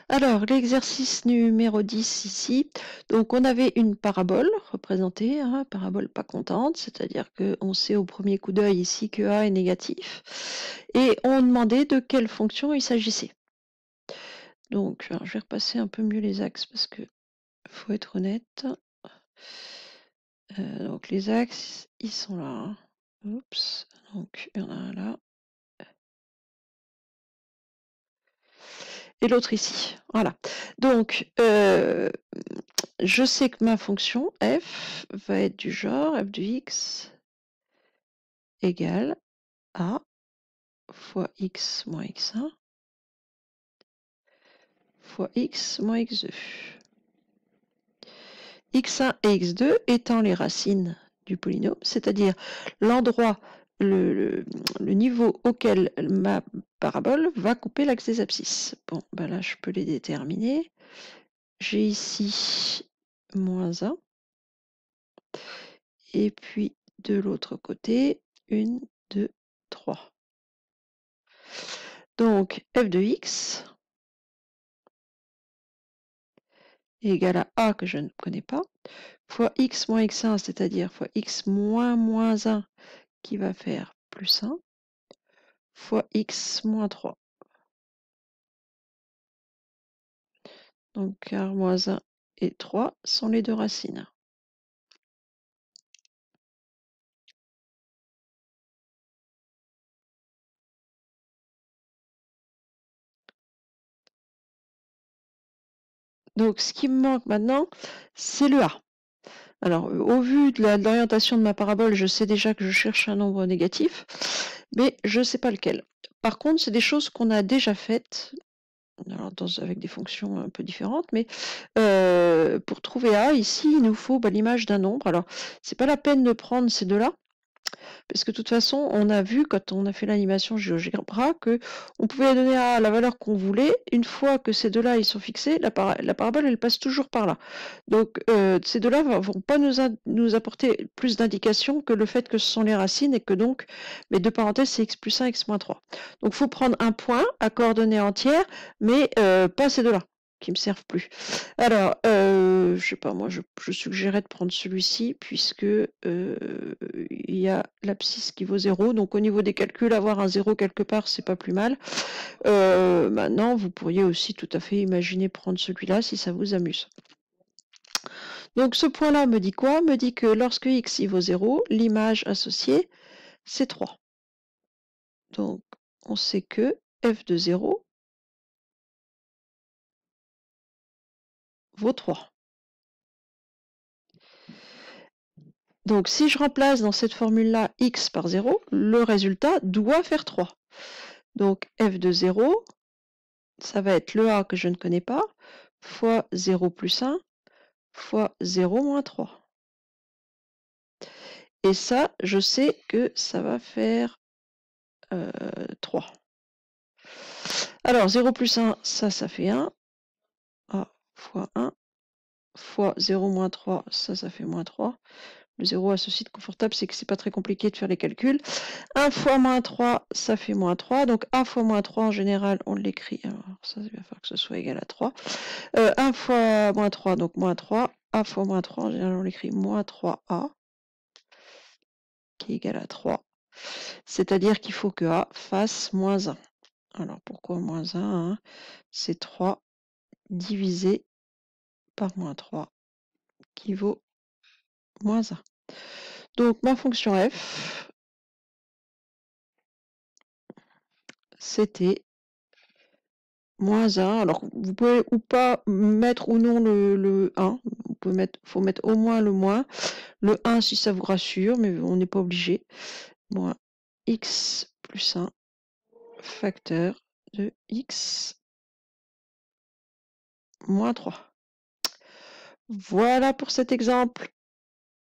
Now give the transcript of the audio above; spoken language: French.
Alors, l'exercice numéro 10 ici, donc on avait une parabole représentée, hein, parabole pas contente, c'est-à-dire qu'on sait au premier coup d'œil ici que A est négatif, et on demandait de quelle fonction il s'agissait. Donc, alors, je vais repasser un peu mieux les axes parce que faut être honnête. Donc les axes, ils sont là. Hein. Oups, donc il y en a un là. Et l'autre ici. Voilà. Donc, je sais que ma fonction f va être du genre f de x égale a fois x moins x1 fois x moins x2. x1 et x2 étant les racines du polynôme, c'est-à-dire l'endroit, le niveau auquel ma parabole va couper l'axe des abscisses. Bon, ben là, je peux les déterminer. J'ai ici moins 1. Et puis, de l'autre côté, 1, 2, 3. Donc, f de x est égal à a que je ne connais pas, fois x moins x1, c'est-à-dire fois x moins moins 1, qui va faire plus 1, fois x moins 3. Donc, car moins 1 et 3 sont les deux racines. Donc, ce qui me manque maintenant, c'est le a. Alors, au vu de l'orientation de ma parabole, je sais déjà que je cherche un nombre négatif, mais je ne sais pas lequel. Par contre, c'est des choses qu'on a déjà faites, alors avec des fonctions un peu différentes, mais pour trouver A, ici, il nous faut l'image d'un nombre. Alors, c'est pas la peine de prendre ces deux-là, parce que de toute façon, on a vu quand on a fait l'animation GeoGebra que on pouvait donner à la valeur qu'on voulait. Une fois que ces deux-là ils sont fixés, la parabole elle passe toujours par là. Donc ces deux-là vont pas nous apporter plus d'indications que le fait que ce sont les racines et que donc mes deux parenthèses c'est x plus 1, x moins 3. Donc il faut prendre un point à coordonnées entières, mais pas ces deux-là qui me servent plus. Alors, je sais pas, moi, je suggérais de prendre celui-ci puisque il y a l'abscisse qui vaut 0. Donc, au niveau des calculs, avoir un 0 quelque part, c'est pas plus mal. Maintenant, vous pourriez aussi tout à fait imaginer prendre celui-là si ça vous amuse. Donc, ce point-là me dit quoi? Me dit que lorsque x il vaut 0, l'image associée, c'est 3. Donc, on sait que f de 0 vaut 3. Donc, si je remplace dans cette formule-là x par 0, le résultat doit faire 3. Donc, f de 0, ça va être le a que je ne connais pas, fois 0 plus 1, fois 0 moins 3. Et ça, je sais que ça va faire 3. Alors, 0 plus 1, ça fait 1. A fois 1, fois 0 moins 3, ça fait moins 3. Le 0 à ceci de confortable, c'est que c'est pas très compliqué de faire les calculs. 1 fois moins 3, ça fait moins 3. Donc A fois moins 3, en général, on l'écrit. Alors ça, il va falloir que ce soit égal à 3. 1 fois moins 3, donc moins 3. A fois moins 3, en général, on l'écrit moins 3A, qui est égal à 3. C'est-à-dire qu'il faut que A fasse moins 1. Alors pourquoi moins 1 hein? C'est 3 divisé par moins 3, qui vaut moins 1. Donc ma fonction f, c'était moins 1. Alors vous pouvez ou pas mettre ou non le 1. Vous pouvez mettre, faut mettre au moins le moins. Le 1 si ça vous rassure, mais on n'est pas obligé. Moins x plus 1 facteur de x moins 3. Voilà pour cet exemple.